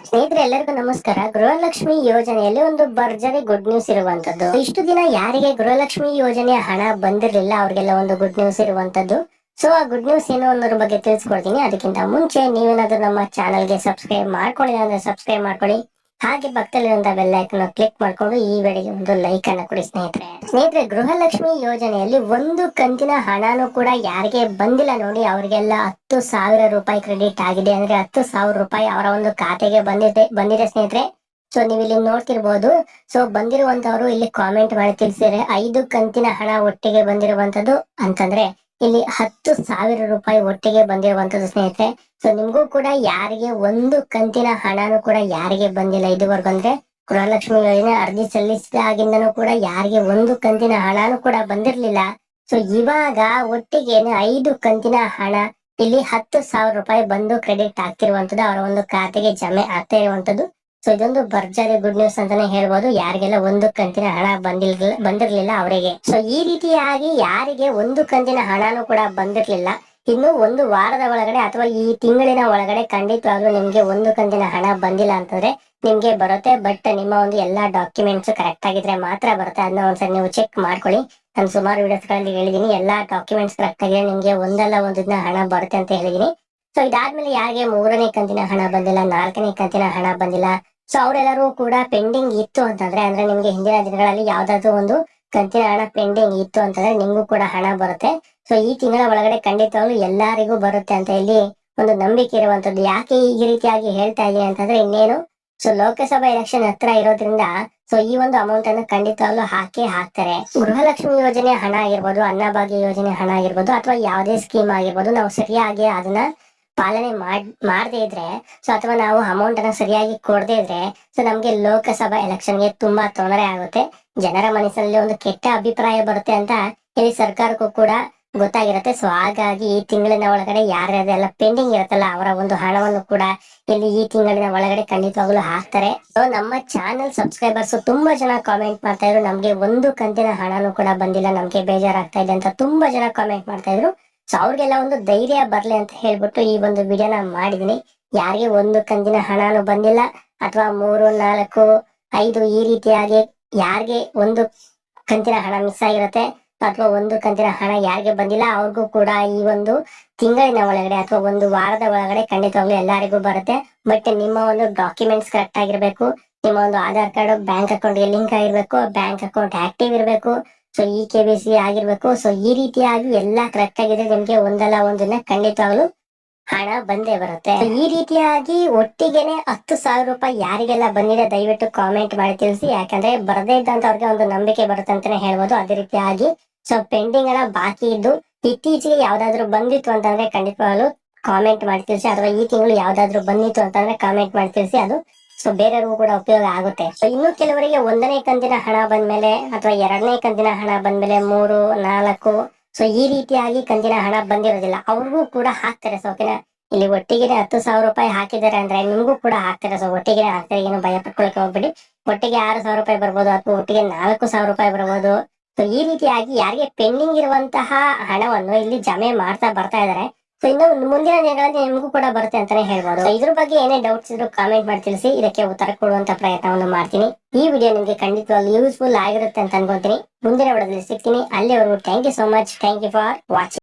ಸ್ನೇಹಿತರೆ ಎಲ್ಲರಿಗೂ ನಮಸ್ಕಾರ. ಗೃಹಲಕ್ಷ್ಮಿ ಯೋಜನೆಯಲ್ಲಿ ಒಂದು ಭರ್ಜರಿ ಗುಡ್ ನ್ಯೂಸ್ ಇರುವಂತದ್ದು. ಇಷ್ಟು ದಿನ ಯಾರಿಗೆ ಗೃಹಲಕ್ಷ್ಮಿ ಯೋಜನೆಯ ಹಣ ಬಂದಿರಲಿಲ್ಲ ಅವ್ರಿಗೆಲ್ಲ ಒಂದು ಗುಡ್ ನ್ಯೂಸ್ ಇರುವಂತದ್ದು. ಸೊ ಆ ಗುಡ್ ನ್ಯೂಸ್ ಏನು ಅನ್ನೋದ್ರ ಬಗ್ಗೆ ತಿಳಿಸ್ಕೊಡ್ತೀನಿ. ಅದಕ್ಕಿಂತ ಮುಂಚೆ ನೀವೇನಾದ್ರೂ ನಮ್ಮ ಚಾನಲ್ಗೆ ಸಬ್ಸ್ಕ್ರೈಬ್ ಮಾಡ್ಕೊಳ್ಳಿ ಅಂದ್ರೆ ಸಬ್ಸ್ಕ್ರೈಬ್ ಮಾಡ್ಕೊಳ್ಳಿ. ಹಾಗೆ ಪಕ್ಕದಲ್ಲಿರುವಂತಹ ಬೆಲ್ ಐಕನ್ ಕ್ಲಿಕ್ ಮಾಡ್ಕೊಂಡು ಈ ವಿಡಿಯೋಗೆ ಒಂದು ಲೈಕ್ ಅನ್ನ ಕೊಡಿ ಸ್ನೇಹಿತರೆ ಗೃಹಲಕ್ಷ್ಮಿ ಯೋಜನೆಯಲ್ಲಿ ಒಂದು ಕಂತಿನ ಹಣನೂ ಕೂಡ ಯಾರಿಗೆ ಬಂದಿಲ್ಲ ನೋಡಿ, ಅವರಿಗೆಲ್ಲ 10,000 ರೂಪಾಯಿ ಕ್ರೆಡಿಟ್ ಆಗಿದೆ. ಅಂದ್ರೆ 10,000 ರೂಪಾಯಿ ಅವರ ಒಂದು ಖಾತೆಗೆ ಬಂದಿದೆ ಸ್ನೇಹಿತರೆ. ಸೊ ನೀವು ಇಲ್ಲಿ ನೋಡ್ತಿರ್ಬೋದು. ಸೊ ಬಂದಿರುವಂತವ್ರು ಇಲ್ಲಿ ಕಾಮೆಂಟ್ ಮಾಡಿ ತಿಳಿಸಿದ್ರೆ 5 ಕಂತಿನ ಹಣ ಒಟ್ಟಿಗೆ ಬಂದಿರುವಂತದ್ದು ಅಂತಂದ್ರೆ ಇಲ್ಲಿ 10,000 ರೂಪಾಯಿ ಒಟ್ಟಿಗೆ ಬಂದಿರುವಂತದ್ದು ಸ್ನೇಹಿತರೆ. ಸೊ ನಿಮ್ಗೂ ಕೂಡ ಯಾರಿಗೆ ಒಂದು ಕಂತಿನ ಹಣನೂ ಕೂಡ ಯಾರಿಗೆ ಬಂದಿಲ್ಲ ಇದುವರೆಗೂ, ಅಂದ್ರೆ ಗೃಹಲಕ್ಷ್ಮಿ ಯೋಜನೆ ಅರ್ಜಿ ಸಲ್ಲಿಸಿದಾಗಿಂದನೂ ಕೂಡ ಯಾರಿಗೆ ಒಂದು ಕಂತಿನ ಹಣನೂ ಕೂಡ ಬಂದಿರ್ಲಿಲ್ಲ. ಸೊ ಇವಾಗ ಒಟ್ಟಿಗೆ 5 ಕಂತಿನ ಹಣ ಇಲ್ಲಿ 10,000 ರೂಪಾಯಿ ಬಂದು ಕ್ರೆಡಿಟ್ ಆಗ್ತಿರುವಂತದ್ದು, ಅವರ ಒಂದು ಖಾತೆಗೆ ಜಮೆ ಆಗ್ತಾ ಇರುವಂತದ್ದು. ಸೊ ಇದೊಂದು ಭರ್ಜರಿ ಗುಡ್ ನ್ಯೂಸ್ ಅಂತಾನೆ ಹೇಳ್ಬೋದು. ಯಾರಿಗೆಲ್ಲ ಒಂದು ಕಂತಿನ ಹಣ ಬಂದಿರ್ಲಿಲ್ಲ ಅವರಿಗೆ. ಸೊ ಈ ರೀತಿಯಾಗಿ ಯಾರಿಗೆ ಒಂದು ಕಂತಿನ ಹಣನೂ ಕೂಡ ಬಂದಿರ್ಲಿಲ್ಲ, ಇನ್ನು ಒಂದು ವಾರದ ಒಳಗಡೆ ಅಥವಾ ಈ ತಿಂಗಳಿನ ಒಳಗಡೆ ಖಂಡಿತವಾಗ್ಲೂ ನಿಮ್ಗೆ ಒಂದು ಕಂತಿನ ಹಣ ಬಂದಿಲ್ಲ ಅಂತಂದ್ರೆ ನಿಮ್ಗೆ ಬರುತ್ತೆ. ಬಟ್ ನಿಮ್ಮ ಒಂದು ಎಲ್ಲಾ ಡಾಕ್ಯುಮೆಂಟ್ಸ್ ಕರೆಕ್ಟ್ ಆಗಿದ್ರೆ ಮಾತ್ರ ಬರುತ್ತೆ. ಅದನ್ನ ಒಂದ್ಸರಿ ನೀವು ಚೆಕ್ ಮಾಡ್ಕೊಳ್ಳಿ. ನಾನು ಸುಮಾರು ವಿಡಿಯೋಸ್ ಗಳಲ್ಲಿ ಹೇಳಿದೀನಿ, ಎಲ್ಲಾ ಡಾಕ್ಯುಮೆಂಟ್ಸ್ ಕರೆಕ್ಟ್ ಆಗಿದೆ ನಿಮ್ಗೆ ಒಂದಲ್ಲ ಒಂದು ದಿನ ಹಣ ಬರುತ್ತೆ ಅಂತ ಹೇಳಿದೀನಿ. ಸೊ ಇದಾದ್ಮೇಲೆ ಯಾರಿಗೆ 3ನೇ ಕಂತಿನ ಹಣ ಬಂದಿಲ್ಲ, 4ನೇ ಕಂತಿನ ಹಣ ಬಂದಿಲ್ಲ, ಸೊ ಅವರೆಲ್ಲರೂ ಕೂಡ ಪೆಂಡಿಂಗ್ ಇತ್ತು ಅಂತಂದ್ರೆ, ಅಂದ್ರೆ ನಿಮ್ಗೆ ಹಿಂದಿನ ದಿನಗಳಲ್ಲಿ ಯಾವ್ದಾದ್ರು ಒಂದು ಕಂತಿನ ಹಣ ಪೆಂಡಿಂಗ್ ಇತ್ತು ಅಂತಂದ್ರೆ ನಿಮ್ಗೂ ಕೂಡ ಹಣ ಬರುತ್ತೆ. ಸೊ ಈ ತಿಂಗಳ ಒಳಗಡೆ ಖಂಡಿತವಾಗ್ಲೂ ಎಲ್ಲರಿಗೂ ಬರುತ್ತೆ ಅಂತ ಇಲ್ಲಿ ಒಂದು ನಂಬಿಕೆ ಇರುವಂತದ್ದು. ಯಾಕೆ ಈ ರೀತಿಯಾಗಿ ಹೇಳ್ತಾ ಇದೀನಿ ಅಂತಂದ್ರೆ ಇನ್ನೇನು, ಸೊ ಲೋಕಸಭಾ ಎಲೆಕ್ಷನ್ ಹತ್ರ ಇರೋದ್ರಿಂದ ಸೊ ಈ ಒಂದು ಅಮೌಂಟ್ ಅನ್ನು ಖಂಡಿತವಾಗ್ಲೂ ಹಾಕ್ತಾರೆ. ಗೃಹಲಕ್ಷ್ಮಿ ಯೋಜನೆ ಹಣ ಆಗಿರ್ಬೋದು, ಅನ್ನಭಾಗ್ಯ ಯೋಜನೆ ಹಣ ಆಗಿರ್ಬೋದು, ಅಥವಾ ಯಾವುದೇ ಸ್ಕೀಮ್ ಆಗಿರ್ಬೋದು, ನಾವು ಸರಿಯಾಗಿ ಅದನ್ನ ಪಾಲನೆ ಮಾಡದೇ ಇದ್ರೆ, ಸೊ ಅಥವಾ ನಾವು ಅಮೌಂಟ್ ಅನ್ನ ಸರಿಯಾಗಿ ಕೊಡದೇ ಇದ್ರೆ, ಸೊ ನಮ್ಗೆ ಲೋಕಸಭಾ ಎಲೆಕ್ಷನ್ಗೆ ತುಂಬಾ ತೊಂದರೆ ಆಗುತ್ತೆ. ಜನರ ಮನಸ್ಸಲ್ಲಿ ಒಂದು ಕೆಟ್ಟ ಅಭಿಪ್ರಾಯ ಬರುತ್ತೆ ಅಂತ ಇಲ್ಲಿ ಸರ್ಕಾರಕ್ಕೂ ಕೂಡ ಗೊತ್ತಾಗಿರುತ್ತೆ. ಸೊ ಹಾಗಾಗಿ ಈ ತಿಂಗಳಿನ ಒಳಗಡೆ ಯಾರ್ಯಾರೆಲ್ಲ ಪೆಂಡಿಂಗ್ ಇರುತ್ತಲ್ಲ ಅವರ ಒಂದು ಹಣವನ್ನು ಕೂಡ ಇಲ್ಲಿ ಈ ತಿಂಗಳಿನ ಒಳಗಡೆ ಖಂಡಿತವಾಗ್ಲೂ ಹಾಕ್ತಾರೆ. ಸೊ ನಮ್ಮ ಚಾನೆಲ್ ಸಬ್ಸ್ಕ್ರೈಬರ್ಸ್ ತುಂಬಾ ಜನ ಕಾಮೆಂಟ್ ಮಾಡ್ತಾ ಇದ್ರು, ನಮ್ಗೆ ಒಂದು ಕಂತಿನ ಹಣನೂ ಕೂಡ ಬಂದಿಲ್ಲ, ನಮ್ಗೆ ಬೇಜಾರಾಗ್ತಾ ಇದೆ ಅಂತ ತುಂಬಾ ಜನ ಕಾಮೆಂಟ್ ಮಾಡ್ತಾ ಇದ್ರು. ಸೊ ಅವ್ರಿಗೆಲ್ಲ ಒಂದು ಧೈರ್ಯ ಬರ್ಲಿ ಅಂತ ಹೇಳ್ಬಿಟ್ಟು ಈ ಒಂದು ವಿಡಿಯೋನ ಮಾಡಿದೀನಿ. ಯಾರಿಗೆ ಒಂದು ಕಂತಿನ ಹಣನೂ ಬಂದಿಲ್ಲ ಅಥವಾ 3, 4, 5 ಈ ರೀತಿಯಾಗಿ ಯಾರಿಗೆ ಒಂದು ಕಂತಿನ ಹಣ ಮಿಸ್ ಆಗಿರುತ್ತೆ ಅಥವಾ ಒಂದು ಕಂತಿನ ಹಣ ಯಾರಿಗೆ ಬಂದಿಲ್ಲ ಅವ್ರಿಗೂ ಕೂಡ ಈ ಒಂದು ತಿಂಗಳಿನ ಒಳಗಡೆ ಅಥವಾ ಒಂದು ವಾರದ ಒಳಗಡೆ ಖಂಡಿತವಾಗ್ಲೂ ಎಲ್ಲರಿಗೂ ಬರುತ್ತೆ. ಬಟ್ ನಿಮ್ಮ ಒಂದು ಡಾಕ್ಯುಮೆಂಟ್ಸ್ ಕರೆಕ್ಟ್ ಆಗಿರ್ಬೇಕು, ನಿಮ್ಮ ಒಂದು ಆಧಾರ್ ಕಾರ್ಡ್ ಬ್ಯಾಂಕ್ ಅಕೌಂಟ್ಗೆ ಲಿಂಕ್ ಆಗಿರ್ಬೇಕು, ಬ್ಯಾಂಕ್ ಅಕೌಂಟ್ ಆಕ್ಟಿವ್ ಇರಬೇಕು, ಸೊ ಈ KYC ಆಗಿರ್ಬೇಕು. ಸೊ ಈ ರೀತಿಯಾಗಿ ಎಲ್ಲಾ ಕರೆಕ್ಟ್ ಆಗಿದೆ ನಿಮ್ಗೆ ಒಂದಲ್ಲ ಒಂದಿನ ಖಂಡಿತವಾಗ್ಲೂ ಹಣ ಬಂದೇ ಬರುತ್ತೆ. ಈ ರೀತಿಯಾಗಿ ಒಟ್ಟಿಗೆನೆ 10,000 ರೂಪಾಯಿ ಯಾರಿಗೆಲ್ಲ ಬಂದಿದೆ ದಯವಿಟ್ಟು ಕಾಮೆಂಟ್ ಮಾಡಿ ತಿಳಿಸಿ. ಯಾಕಂದ್ರೆ ಬರದೇ ಇದ್ದಂತವ್ರಿಗೆ ಒಂದು ನಂಬಿಕೆ ಬರುತ್ತೆ ಅಂತಾನೆ ಹೇಳ್ಬೋದು. ಅದೇ ರೀತಿಯಾಗಿ ಸೊ ಪೆಂಡಿಂಗ್ ಎಲ್ಲ ಬಾಕಿ ಇದ್ದು ಇತ್ತೀಚೆಗೆ ಯಾವ್ದಾದ್ರು ಬಂದಿತ್ತು ಅಂತಂದ್ರೆ ಖಂಡಿತವಾಗ್ಲೂ ಕಾಮೆಂಟ್ ಮಾಡಿ ತಿಳಿಸಿ, ಅಥವಾ ಈ ತಿಂಗಳು ಯಾವ್ದಾದ್ರು ಬಂದಿತ್ತು ಅಂತಂದ್ರೆ ಕಾಮೆಂಟ್ ಮಾಡಿ ತಿಳಿಸಿ. ಅದು ಸೊ ಬೇರೆಯವ್ರಿಗೂ ಕೂಡ ಉಪಯೋಗ ಆಗುತ್ತೆ. ಸೊ ಇನ್ನು ಕೆಲವರಿಗೆ 1ನೇ ಕಂತಿನ ಹಣ ಬಂದ್ಮೇಲೆ ಅಥವಾ 2ನೇ ಕಂತಿನ ಹಣ ಬಂದ್ಮೇಲೆ 3, 4 ಸೊ ಈ ರೀತಿಯಾಗಿ ಕಂತಿನ ಹಣ ಬಂದಿರೋದಿಲ್ಲ, ಅವ್ರಿಗೂ ಕೂಡ ಹಾಕ್ತಾರೆ. ಸೊ ಓಕೆನಾ, ಇಲ್ಲಿ ಒಟ್ಟಿಗೆ 10,000 ರೂಪಾಯಿ ಹಾಕಿದ್ದಾರೆ ಅಂದ್ರೆ ನಿಮ್ಗೂ ಕೂಡ ಹಾಕ್ತಾರೆ. ಸೊ ಒಟ್ಟಿಗೆ ಹಾಕ್ತಾರೆ, ಏನು ಭಯ ಪಡ್ಕೊಳಕ್ಕೆ ಹೋಗ್ಬೇಡಿ. ಒಟ್ಟಿಗೆ 6,000 ರೂಪಾಯಿ ಬರ್ಬೋದು ಅಥವಾ ಒಟ್ಟಿಗೆ 4,000 ರೂಪಾಯಿ ಬರ್ಬೋದು. ಸೊ ಈ ರೀತಿಯಾಗಿ ಯಾರಿಗೆ ಪೆಂಡಿಂಗ್ ಇರುವಂತಹ ಹಣವನ್ನು ಇಲ್ಲಿ ಜಮೆ ಮಾಡ್ತಾ ಬರ್ತಾ ಇದಾರೆ. ಸೊ ಇನ್ನು ಮುಂದಿನ ದಿನಗಳಲ್ಲಿ ನಿಮಗೂ ಕೂಡ ಬರುತ್ತೆ ಅಂತಾನೆ ಹೇಳ್ಬೋದು. ಇದ್ರ ಬಗ್ಗೆ ಏನೇ ಡೌಟ್ಸ್ ಇದ್ರು ಕಾಮೆಂಟ್ ಮಾಡಿ ತಿಳಿಸಿ, ಇದಕ್ಕೆ ಉತ್ತರ ಕೊಡುವಂತ ಪ್ರಯತ್ನವನ್ನು ಮಾಡ್ತೀನಿ. ಈ ವಿಡಿಯೋ ನಿಮ್ಗೆ ಖಂಡಿತವಾಗ್ಲೂ ಯೂಸ್ಫುಲ್ ಆಗಿರುತ್ತೆ ಅಂತ ಅನ್ಕೊಂತೀನಿ. ಮುಂದಿನ ವಿಡಿಯೋದಲ್ಲಿ ಸಿಗ್ತೀನಿ. ಅಲ್ಲಿವರೆಗೂ thank you so much. Thank you for watching.